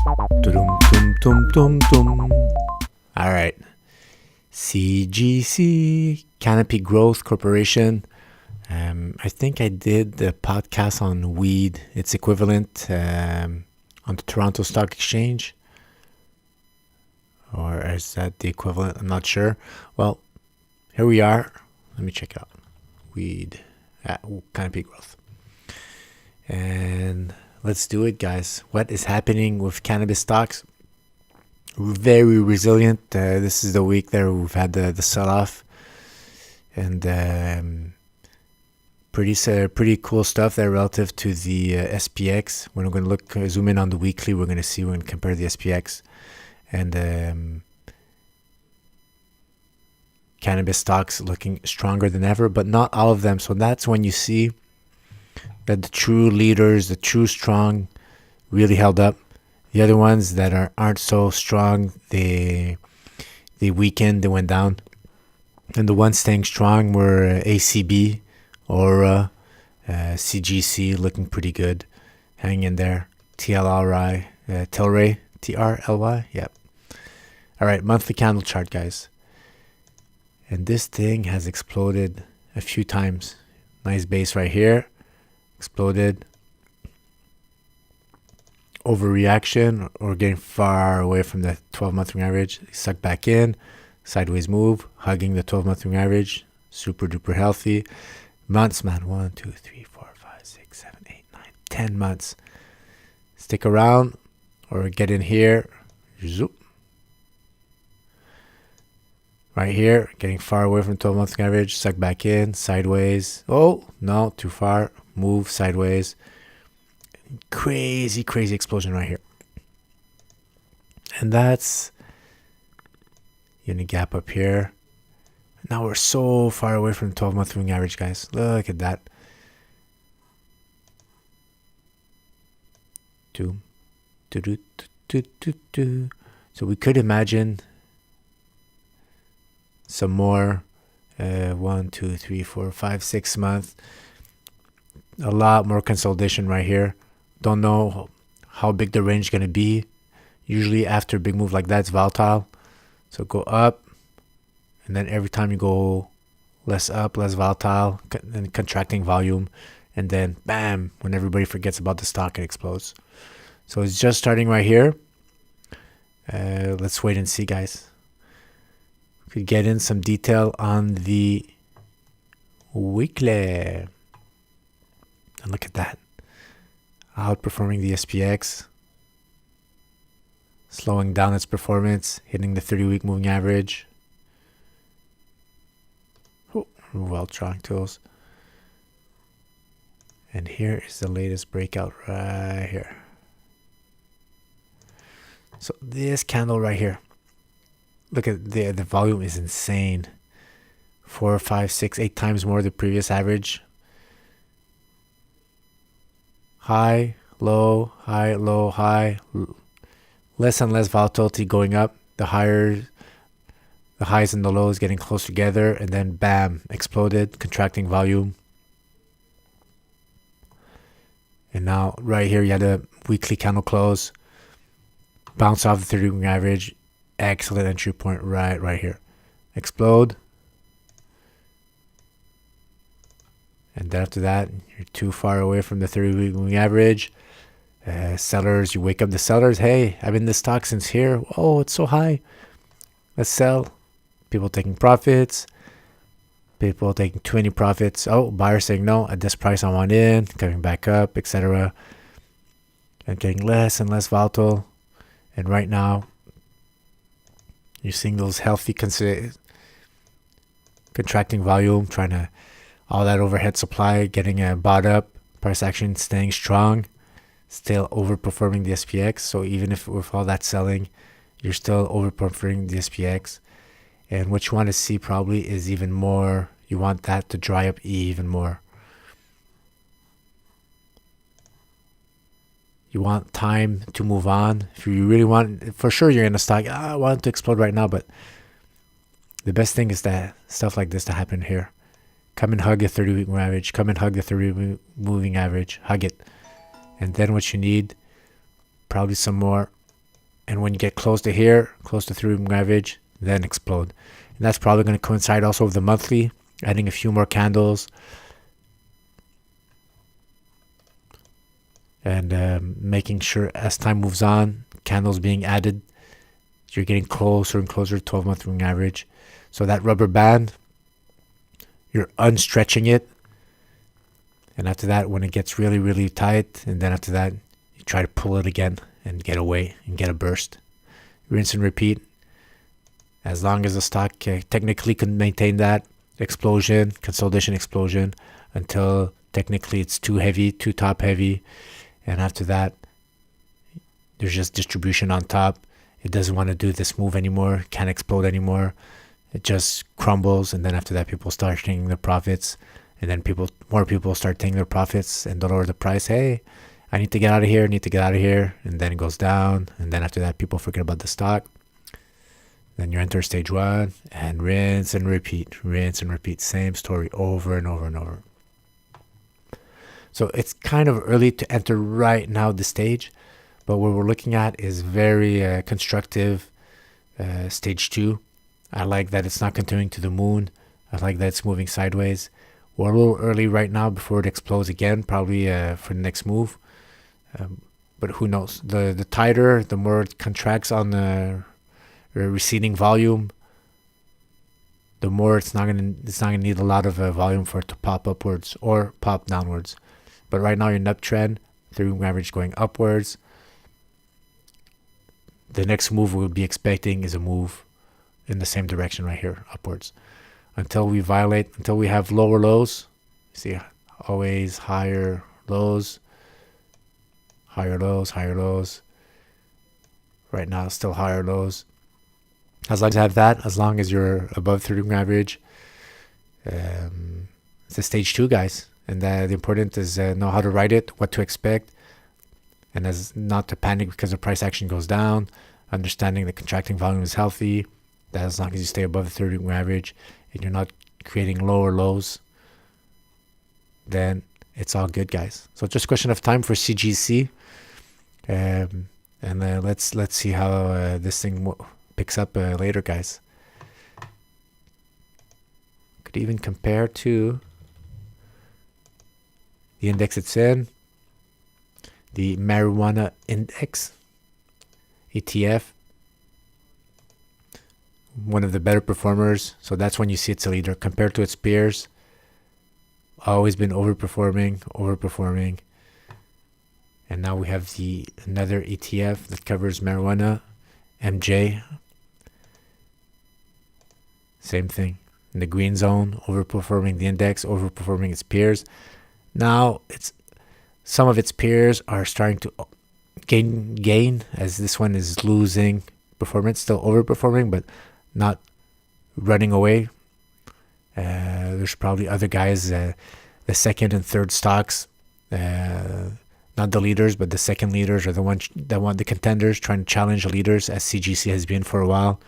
Dum dum dum dum dum. All right. CGC, Canopy Growth Corporation. I think I did the podcast on weed, its equivalent, on the Toronto Stock Exchange. Or is that the equivalent? I'm not sure. Well, here we are. Let me check it out. Weed at Canopy Growth. And let's do it, guys. What is happening with cannabis stocks? Very resilient. This is the week there we've had the sell-off. And pretty cool stuff there relative to the SPX. When we're going to zoom in on the weekly, we're going to compare the SPX and cannabis stocks looking stronger than ever, but not all of them. So that's when you see that the true leaders, the true strong, really held up. The other ones that aren't so strong, they weakened, they went down. And the ones staying strong were ACB, Aura, CGC, looking pretty good, hanging in there. TLRI, Tilray, TRLY, yep. All right, monthly candle chart, guys. And this thing has exploded a few times. Nice base right here, exploded. Overreaction or getting far away from the 12-month moving average. Sucked back in, sideways move, hugging the 12-month moving average. Super duper healthy. Months, man. 1, 2, 3, 4, 5, 6, 7, 8, 9, 10 months. Stick around or get in here. Zoop. Right here, getting far away from 12-month average. Suck back in, sideways. Oh, no, too far. Move sideways. Crazy explosion right here. And that's unit gap up here. Now we're so far away from the 12-month moving average, guys. Look at that. So we could imagine some more 1, 2, 3, 4, 5, 6 months. A lot more consolidation right here. Don't know how big the range is going to be. Usually after a big move like that, it's volatile. So go up, and then every time you go less up, less volatile, and contracting volume, and then bam, when everybody forgets about the stock, it explodes. So it's just starting right here. Let's wait and see, guys. We could get in some detail on the weekly. And look at that. Outperforming the SPX. Slowing down its performance. Hitting the 30-week moving average. Well, drawing tools. And here is the latest breakout right here. So this candle right here. Look at the volume is insane. 4, 5, 6, 8 times more the previous average. High, low, high, low, high. Less and less volatility going up. The highs and the lows getting close together, and then bam, exploded, contracting volume. And now right here you had a weekly candle close. Bounce off the 30-week average. Excellent entry point right here. Explode. And then after that, you're too far away from the 30-week moving average. Sellers, you wake up the sellers. Hey, I've been in this stock since here. Oh, it's so high. Let's sell. People taking profits. People taking 20 profits. Oh, buyers saying no, at this price I want in. Coming back up, etc. And getting less and less volatile. And right now, you're seeing those healthy contracting volume, trying to all that overhead supply getting bought up, price action staying strong, still overperforming the SPX. So even if with all that selling, you're still overperforming the SPX. And what you want to see probably is even more. You want that to dry up even more. You want time to move on. If you really want, for sure you're in a stock, I want it to explode right now, but the best thing is that stuff like this to happen here. Come and hug the 30-week average. Come and hug the 30-week moving average. Hug it. And then what you need, probably some more and when you get close to here, close to 3-week average, then explode. And that's probably going to coincide also with the monthly, adding a few more candles and making sure as time moves on, candles being added, you're getting closer and closer to 12-month moving average. So that rubber band, you're unstretching it, and after that, when it gets really, really tight, and then after that, you try to pull it again and get away and get a burst. Rinse and repeat. As long as the stock technically can maintain that explosion, consolidation explosion, until technically it's too heavy, too top heavy, and after that, there's just distribution on top. It doesn't want to do this move anymore, can't explode anymore. It just crumbles, and then after that, people start taking their profits, and then more people start taking their profits and lower the price. Hey, I need to get out of here, and then it goes down, and then after that, people forget about the stock. Then you enter stage 1 and rinse and repeat, same story over and over and over. So it's kind of early to enter right now the stage, but what we're looking at is very constructive stage 2. I like that it's not continuing to the moon. I like that it's moving sideways. We're a little early right now before it explodes again, probably for the next move. But who knows? The tighter, the more it contracts on the receding volume, the more it's not gonna need a lot of volume for it to pop upwards or pop downwards. But right now, your uptrend, 3-week average going upwards. The next move we'll be expecting is a move in the same direction right here, upwards. Until we have lower lows. See, always higher lows. Higher lows, higher lows. Right now, still higher lows. As long as you have that, as long as you're above 30-week average, it's a stage 2, guys. And the important is know how to write it, what to expect, and as not to panic because the price action goes down. Understanding the contracting volume is healthy. That as long as you stay above the 30-week average and you're not creating lower lows, then it's all good, guys. So just a question of time for CGC, and let's see how this thing picks up later, guys. Could even compare to the index it's in, the marijuana index ETF, one of the better performers. So that's when you see it's a leader compared to its peers. Always been overperforming. And now we have another ETF that covers marijuana, MJ. Same thing. In the green zone, overperforming the index, overperforming its peers. Now some of its peers are starting to gain as this one is losing performance, still overperforming, but not running away. There's probably other guys, the second and third stocks, not the leaders, but the second leaders are the ones that want the contenders trying to challenge the leaders, as CGC has been for a while.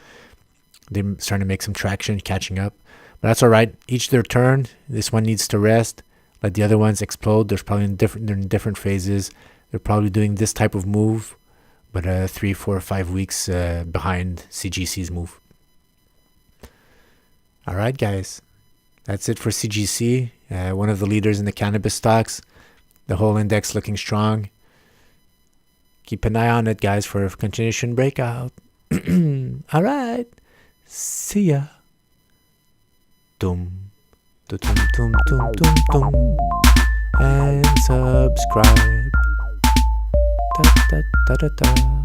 They're starting to make some traction, catching up. But that's all right. Each their turn. This one needs to rest. Let the other ones explode. They're in different phases. They're probably doing this type of move, but 3, 4, 5 weeks behind CGC's move. All right, guys. That's it for CGC. One of the leaders in the cannabis stocks. The whole index looking strong. Keep an eye on it, guys, for a continuation breakout. All right. See ya. Dum. Dum, dum, dum, dum, dum. And subscribe. Da, da, da, da, da.